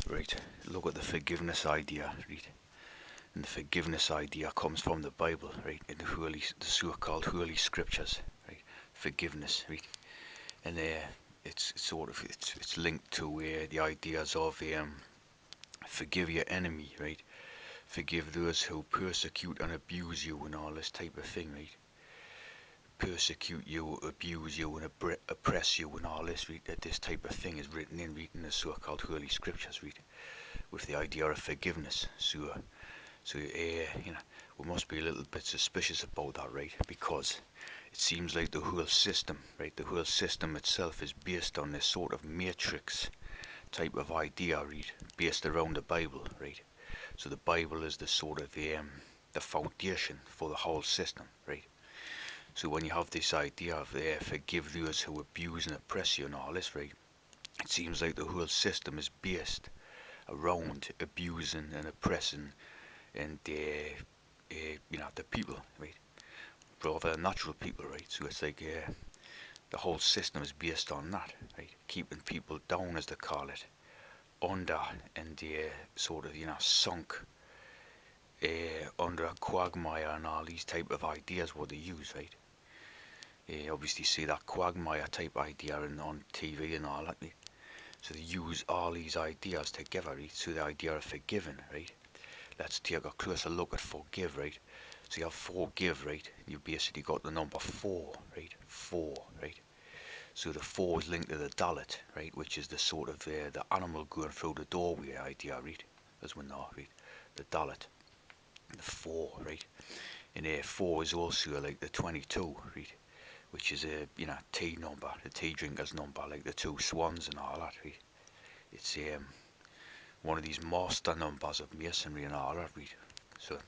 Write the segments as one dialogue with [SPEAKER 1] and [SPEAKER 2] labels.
[SPEAKER 1] Right, look at the forgiveness idea, right? And the forgiveness idea comes from the Bible, right? In the so-called holy scriptures, right? Forgiveness, right? And it's linked to the ideas of forgive your enemy, right? Forgive those who persecute and abuse you and all this type of thing, right? Persecute you, abuse you, and oppress you and all this, right? That this type of thing is written in reading the so-called holy scriptures, right? With the idea of forgiveness. We must be a little bit suspicious about that, right? Because it seems like the whole system, right? The whole system itself is based on this sort of matrix type of idea, right? Based around the Bible, right? So the Bible is the sort of the foundation for the whole system, right? So when you have this idea of forgive those who abuse and oppress you and all this, right? It seems like the whole system is based around abusing and oppressing and the people, right? Rather natural people, right? So it's like the whole system is based on that, right? Keeping people down, as they call it, under and sort of sunk under a quagmire and all these type of ideas what they use, right? Obviously see that quagmire type idea on TV and all that, right? So they use all these ideas together, right? So the idea of forgiving, right? Let's take a closer look at forgive, right? So you have forgive, right? You basically got the number 4, right? 4, right? So the 4 is linked to the dalit, right? Which is the sort of the animal going through the doorway idea, right? As we know, right? The dalit, the 4, right? And 4 is also like the 22, right? Which is a tea number, the tea drinker's number, like the 2 swans and all that, right? It's one of these master numbers of masonry and all that, right? So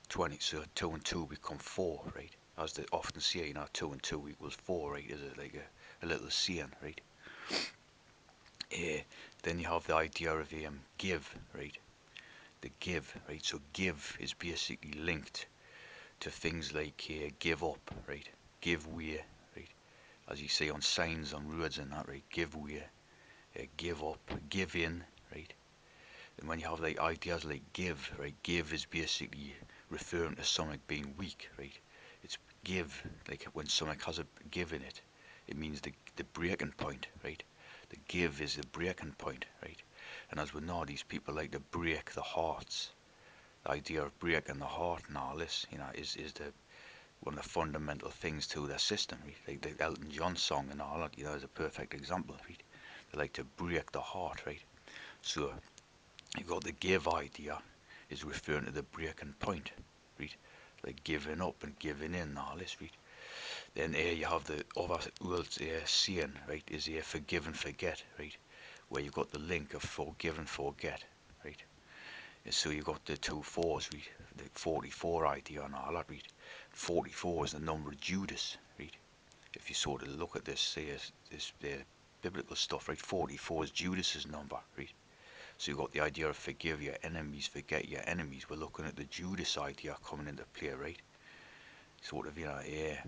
[SPEAKER 1] 20, so 2 and 2 become 4, right? As they often say, 2 and 2 equals 4, right? Is it like a little saying, right? Then you have the idea of give, right? The give, right? So give is basically linked to things like give up, right? Give way, right? As you say on signs on roads and that, right? Give way, give up, give in, right? And when you have like ideas like give, right? Give is basically referring to something being weak, right? It's give, like when something has a give in it, it means the breaking point, right? The give is the breaking point, right? And as we know, these people like to break the hearts. The idea of breaking the heart and all this, is the one of the fundamental things to their system, right? Like the Elton John song and all that, is a perfect example, right? They like to break the heart, right? So you got the give idea is referring to the breaking point, right? Like giving up and giving in and all this, right? Then you have the other old saying, right? Is forgive and forget, right? Where you got the link of forgive and forget, right? And so you got the 2 4s, right? The 44 idea and all that, right? 44 is the number of Judas, right? If you sort of look at this, this biblical stuff, right? 44 is Judas's number, right? So you got the idea of forgive your enemies, forget your enemies. We're looking at the Judas idea coming into play, right? Sort of, yeah.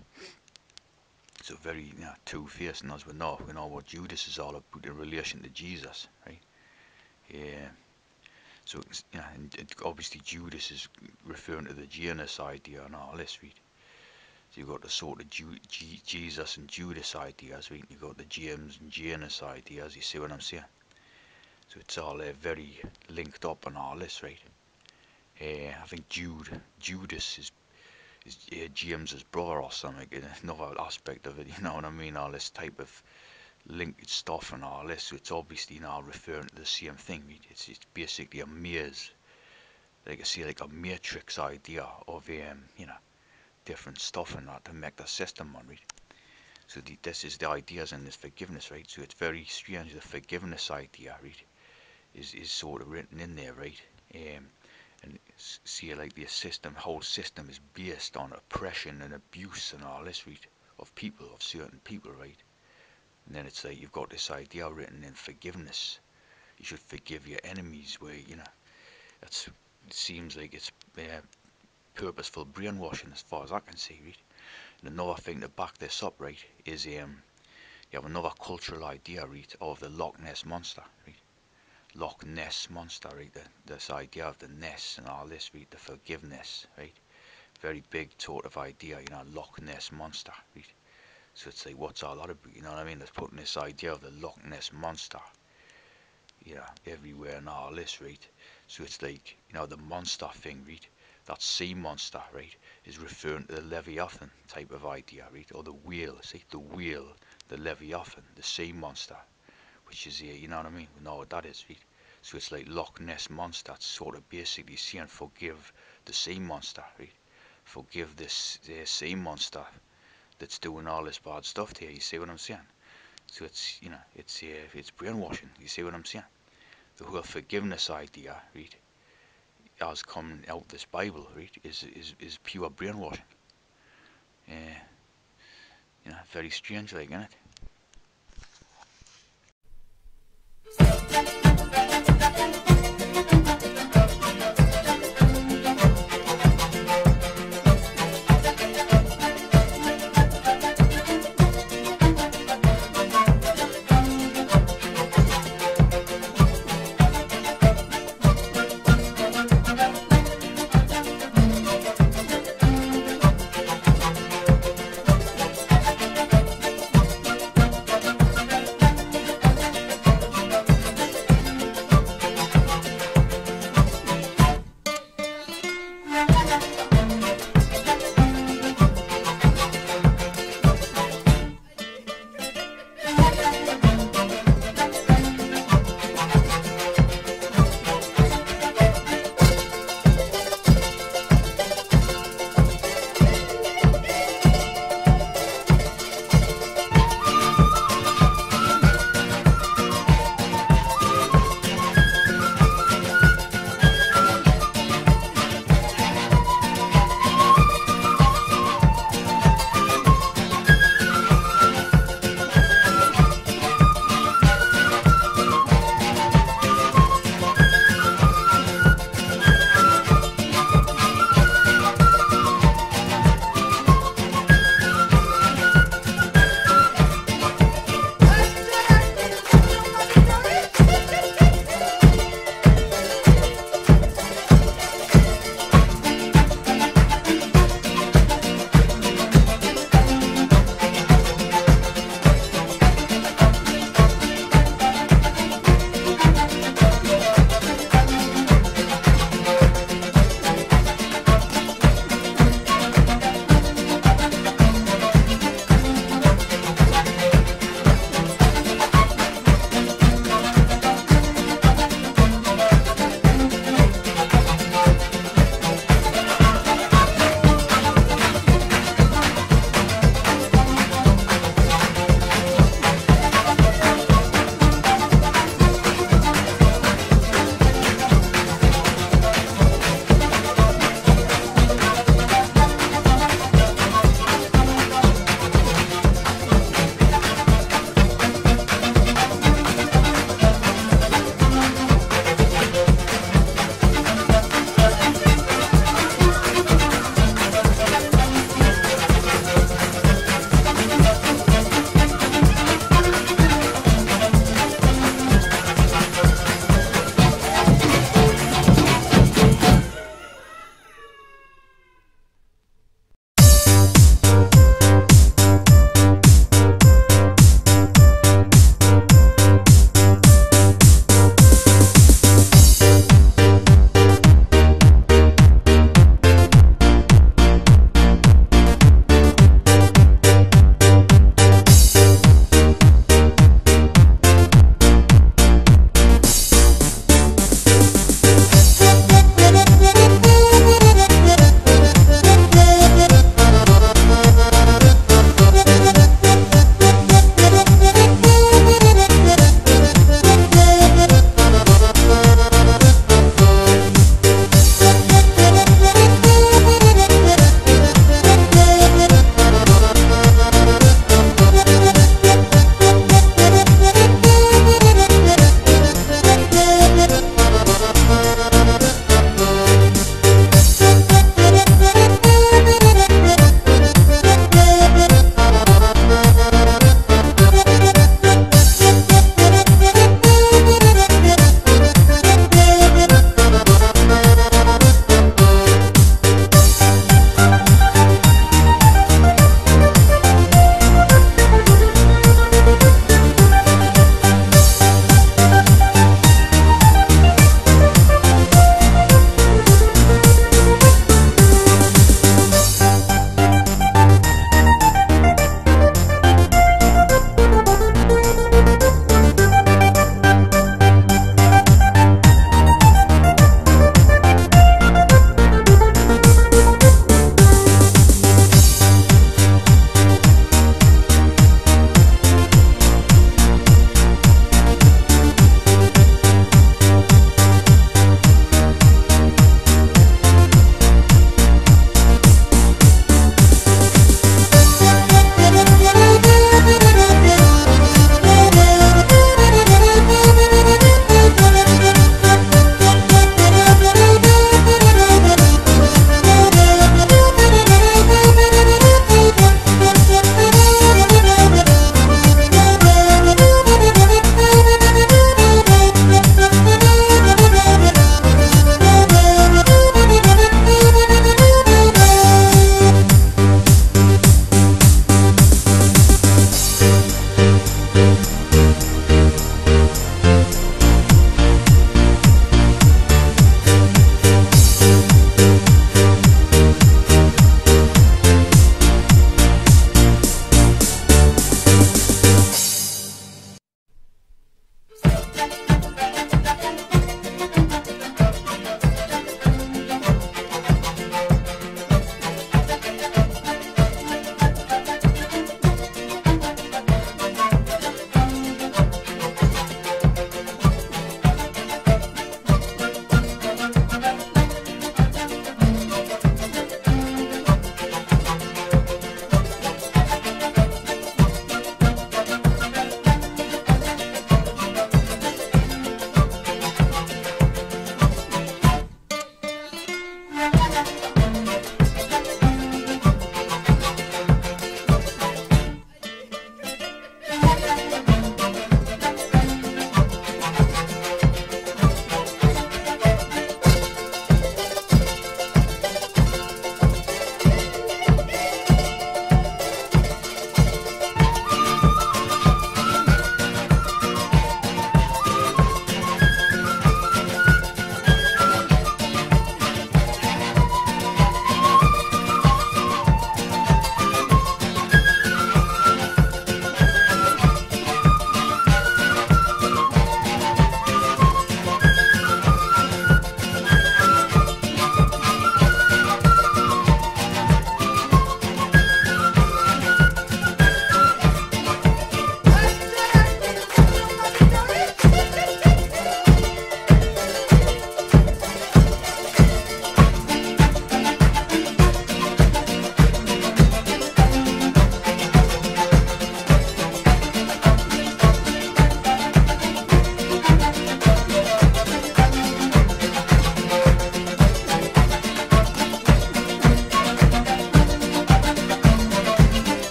[SPEAKER 1] So very, two-faced, and as we know what Judas is all about in relation to Jesus, right? Yeah. So, and obviously Judas is referring to the Janus idea and all this, right? So you've got the sort of Jesus and Judas ideas, right? You've got the James and Janus ideas, you see what I'm saying? So it's all very linked up and all this, right? I think Judas is James's brother or something, another aspect of it, you know what I mean? All this type of linked stuff and all this, so it's obviously now referring to the same thing. Right? It's basically a maze, like I say, like a matrix idea of different stuff and that to make the system on, right? So this is the ideas in this forgiveness, right? So it's very strange. The forgiveness idea, right, is sort of written in there, right? And see, like the whole system is based on oppression and abuse and all this, right? Of people, of certain people, right? And then it's like you've got this idea written in forgiveness. You should forgive your enemies, where it seems like it's purposeful brainwashing as far as I can see, right? And another thing to back this up, right, is you have another cultural idea, right, of the Loch Ness monster, right? Loch Ness monster, right? This idea of the Ness and all this, right? The forgiveness, right? Very big sort of idea, Loch Ness monster, right? So it's like, what's all that about? You know what I mean? Let's put in this idea of the Loch Ness monster, everywhere and all this, right? So it's like, the monster thing, right? That sea monster, right, is referring to the Leviathan type of idea, right? Or the whale, see, the whale, the Leviathan, the sea monster, which is here, you know what I mean? We know what that is, right? So it's like Loch Ness monster, it's sort of basically saying forgive the sea monster, right? Forgive this sea monster that's doing all this bad stuff to you. You see what I'm saying? So it's it's brainwashing. You see what I'm saying? The whole forgiveness idea, right, as coming out this Bible, right, is pure brainwashing. Very strange, like, isn't it?